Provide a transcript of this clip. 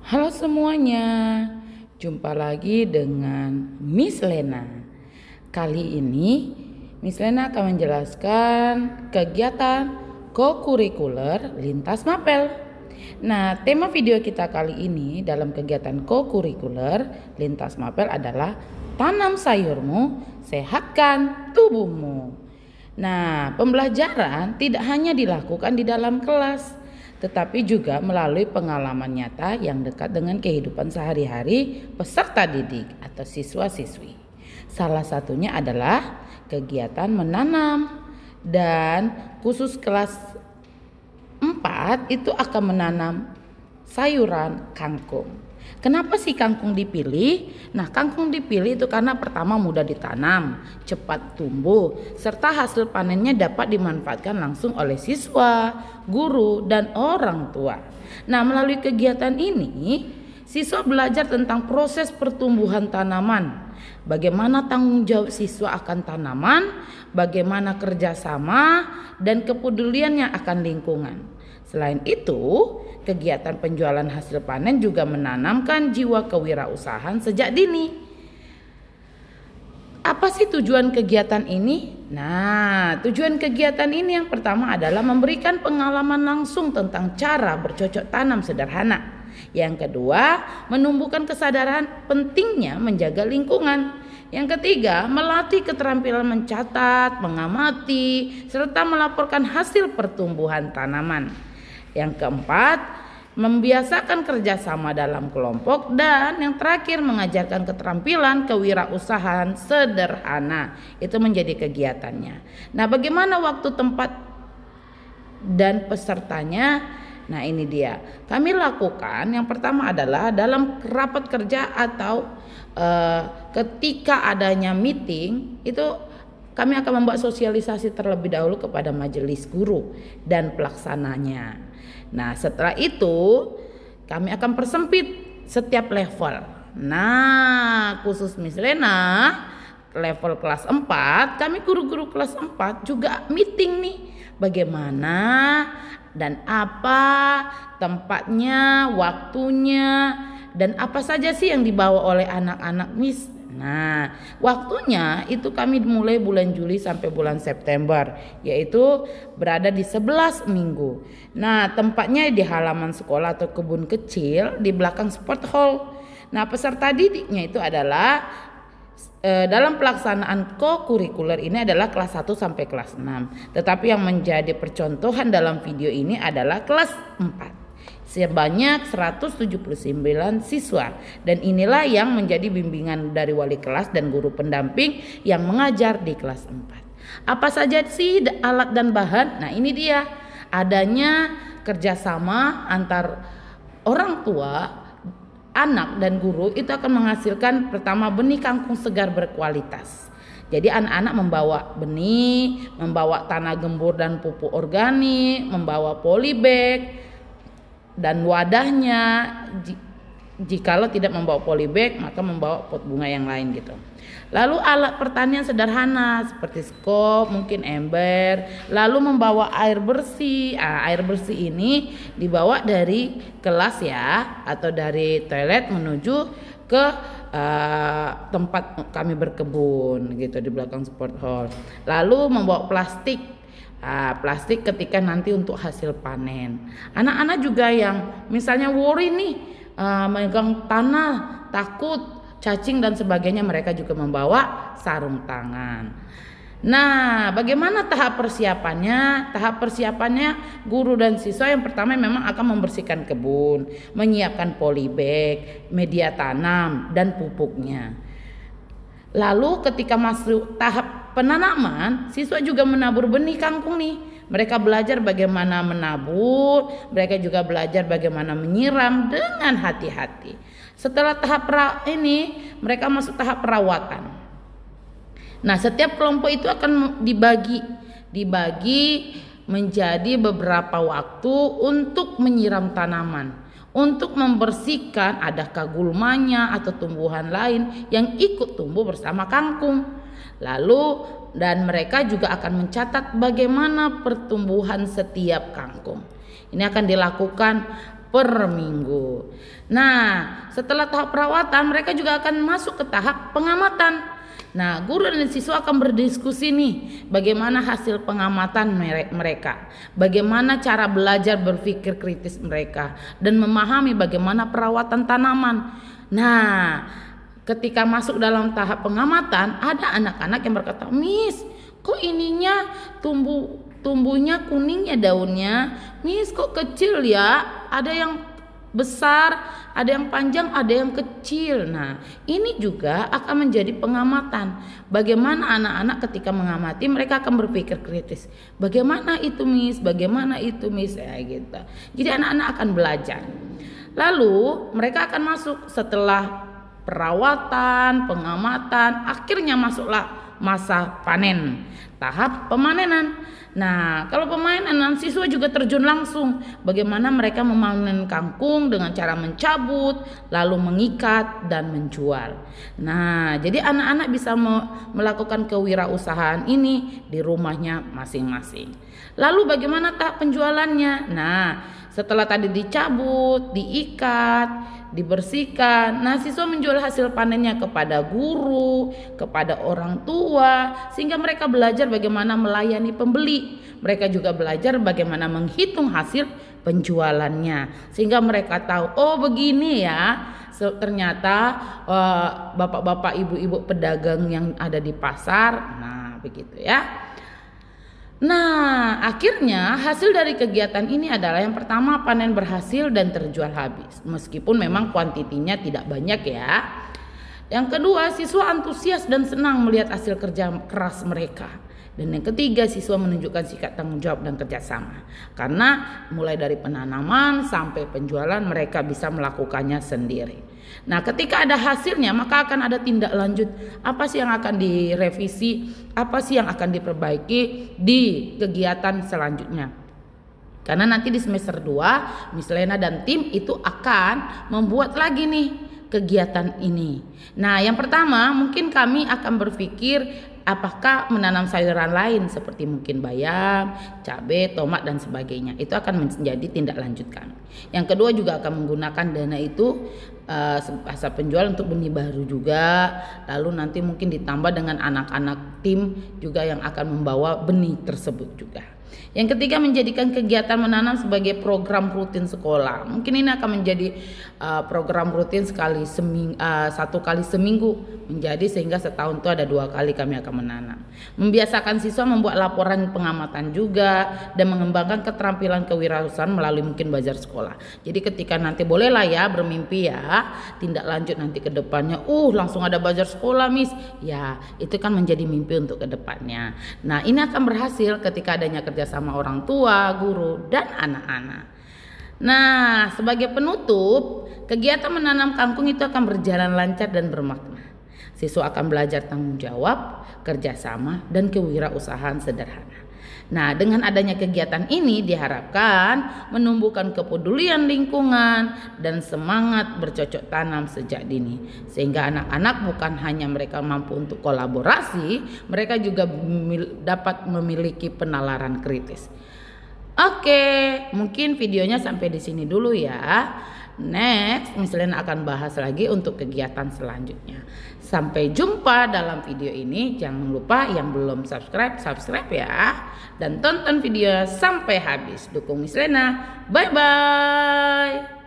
Halo semuanya, jumpa lagi dengan Miss Lena. Kali ini Miss Lena akan menjelaskan kegiatan co-curricular lintas mapel. Nah, tema video kita kali ini dalam kegiatan co-curricular lintas mapel adalah tanam sayurmu, sehatkan tubuhmu. Nah, pembelajaran tidak hanya dilakukan di dalam kelas, tetapi juga melalui pengalaman nyata yang dekat dengan kehidupan sehari-hari peserta didik atau siswa-siswi. Salah satunya adalah kegiatan menanam, dan khusus kelas 4 itu akan menanam sayuran kangkung. Kenapa sih kangkung dipilih? Nah, kangkung dipilih itu karena pertama mudah ditanam, cepat tumbuh, serta hasil panennya dapat dimanfaatkan langsung oleh siswa, guru, dan orang tua. Nah, melalui kegiatan ini, siswa belajar tentang proses pertumbuhan tanaman, bagaimana tanggung jawab siswa akan tanaman, bagaimana kerjasama, dan kepeduliannya akan lingkungan. Selain itu, kegiatan penjualan hasil panen juga menanamkan jiwa kewirausahaan sejak dini. Apa sih tujuan kegiatan ini? Nah, tujuan kegiatan ini yang pertama adalah memberikan pengalaman langsung tentang cara bercocok tanam sederhana. Yang kedua, menumbuhkan kesadaran pentingnya menjaga lingkungan. Yang ketiga, melatih keterampilan mencatat, mengamati, serta melaporkan hasil pertumbuhan tanaman. Yang keempat, membiasakan kerjasama dalam kelompok. Dan yang terakhir, mengajarkan keterampilan kewirausahaan sederhana. Itu menjadi kegiatannya. Nah, bagaimana waktu, tempat, dan pesertanya? Nah, ini dia. Kami lakukan yang pertama adalah dalam rapat kerja atau ketika adanya meeting, itu kami akan membuat sosialisasi terlebih dahulu kepada majelis guru dan pelaksananya. Nah, setelah itu kami akan persempit setiap level. Nah, khusus Miss Lena level kelas 4, kami guru-guru kelas 4 juga meeting nih. Bagaimana dan apa tempatnya, waktunya, dan apa saja sih yang dibawa oleh anak-anak Miss. Nah, waktunya itu kami mulai bulan Juli sampai bulan September, yaitu berada di 11 minggu. Nah, tempatnya di halaman sekolah atau kebun kecil di belakang sport hall. Nah, peserta didiknya itu adalah dalam pelaksanaan co-curricular ini adalah kelas 1 sampai kelas 6. Tetapi yang menjadi percontohan dalam video ini adalah kelas 4. Sebanyak 179 siswa, dan inilah yang menjadi bimbingan dari wali kelas dan guru pendamping yang mengajar di kelas 4. Apa saja sih alat dan bahan? Nah, ini dia. Adanya kerjasama antar orang tua, anak, dan guru itu akan menghasilkan pertama benih kangkung segar berkualitas. Jadi anak-anak membawa benih, membawa tanah gembur dan pupuk organik, membawa polybag dan wadahnya. Jikalau tidak membawa polybag, maka membawa pot bunga yang lain gitu. Lalu alat pertanian sederhana seperti skop, mungkin ember. Lalu membawa air bersih. Air bersih ini dibawa dari kelas ya, atau dari toilet menuju ke tempat kami berkebun gitu di belakang sport hall. Lalu membawa plastik. Plastik ketika nanti untuk hasil panen. Anak-anak juga yang misalnya worry nih, megang tanah, takut cacing dan sebagainya, mereka juga membawa sarung tangan. Nah, bagaimana tahap persiapannya? Tahap persiapannya guru dan siswa yang pertama memang akan membersihkan kebun, menyiapkan polybag, media tanam, dan pupuknya. Lalu ketika masuk tahap penanaman, siswa juga menabur benih kangkung nih. Mereka belajar bagaimana menabur, mereka juga belajar bagaimana menyiram dengan hati-hati. Setelah tahap ini, mereka masuk tahap perawatan. Nah, setiap kelompok itu akan dibagi menjadi beberapa waktu untuk menyiram tanaman, untuk membersihkan adakah gulmanya atau tumbuhan lain yang ikut tumbuh bersama kangkung. Lalu dan mereka juga akan mencatat bagaimana pertumbuhan setiap kangkung. Ini akan dilakukan per minggu. Nah, setelah tahap perawatan mereka juga akan masuk ke tahap pengamatan. Nah, guru dan siswa akan berdiskusi nih bagaimana hasil pengamatan mereka, bagaimana cara belajar berpikir kritis mereka, dan memahami bagaimana perawatan tanaman. Nah, ketika masuk dalam tahap pengamatan, ada anak-anak yang berkata, "Miss, kok ininya tumbuhnya kuning ya daunnya? Miss, kok kecil ya? Ada yang besar, ada yang panjang, ada yang kecil." Nah, ini juga akan menjadi pengamatan. Bagaimana anak-anak ketika mengamati mereka akan berpikir kritis. Bagaimana itu Miss? Bagaimana itu Miss? Ya gitu. Jadi anak-anak akan belajar. Lalu mereka akan masuk setelah perawatan, pengamatan, akhirnya masuklah masa panen, tahap pemanenan. Nah, kalau pemanenan siswa juga terjun langsung bagaimana mereka memanen kangkung dengan cara mencabut, lalu mengikat dan menjual. Nah, jadi anak-anak bisa melakukan kewirausahaan ini di rumahnya masing-masing. Lalu bagaimana tahap penjualannya? Nah, setelah tadi dicabut, diikat, dibersihkan, nah siswa menjual hasil panennya kepada guru, kepada orang tua, sehingga mereka belajar bagaimana melayani pembeli. Mereka juga belajar bagaimana menghitung hasil penjualannya, sehingga mereka tahu, oh begini ya, ternyata bapak-bapak, ibu-ibu pedagang yang ada di pasar. Nah begitu ya. Nah, akhirnya hasil dari kegiatan ini adalah yang pertama, panen berhasil dan terjual habis. Meskipun memang kuantitinya tidak banyak ya. Yang kedua, siswa antusias dan senang melihat hasil kerja keras mereka. Dan yang ketiga, siswa menunjukkan sikap tanggung jawab dan kerjasama. Karena mulai dari penanaman sampai penjualan mereka bisa melakukannya sendiri. Nah, ketika ada hasilnya maka akan ada tindak lanjut. Apa sih yang akan direvisi? Apa sih yang akan diperbaiki di kegiatan selanjutnya? Karena nanti di semester 2 Miss Lena dan tim itu akan membuat lagi nih kegiatan ini. Nah, yang pertama mungkin kami akan berpikir apakah menanam sayuran lain seperti mungkin bayam, cabai, tomat dan sebagainya. Itu akan menjadi tindak lanjut kami. Yang kedua juga akan menggunakan dana itu hasil penjual untuk benih baru juga. Lalu nanti mungkin ditambah dengan anak-anak tim juga yang akan membawa benih tersebut juga. Yang ketiga, menjadikan kegiatan menanam sebagai program rutin sekolah. Mungkin ini akan menjadi program rutin satu kali seminggu menjadi, sehingga setahun itu ada 2 kali kami akan menanam. Membiasakan siswa membuat laporan pengamatan juga dan mengembangkan keterampilan kewirausahaan melalui mungkin bazar sekolah. Jadi ketika nanti bolehlah ya bermimpi ya, tindak lanjut nanti ke depannya langsung ada bazar sekolah Miss. Ya, itu kan menjadi mimpi untuk ke depannya. Nah, ini akan berhasil ketika adanya kerjasama orang tua, guru, dan anak-anak. Nah, sebagai penutup, kegiatan menanam kangkung itu akan berjalan lancar dan bermakna. Siswa akan belajar tanggung jawab, kerjasama, dan kewirausahaan sederhana. Nah, dengan adanya kegiatan ini diharapkan menumbuhkan kepedulian lingkungan dan semangat bercocok tanam sejak dini. Sehingga anak-anak bukan hanya mereka mampu untuk kolaborasi, mereka juga dapat memiliki penalaran kritis. Oke, mungkin videonya sampai di sini dulu ya. Next, Miss Lena akan bahas lagi untuk kegiatan selanjutnya. Sampai jumpa dalam video ini. Jangan lupa yang belum subscribe ya. Dan tonton video sampai habis. Dukung Miss Lena. Bye-bye.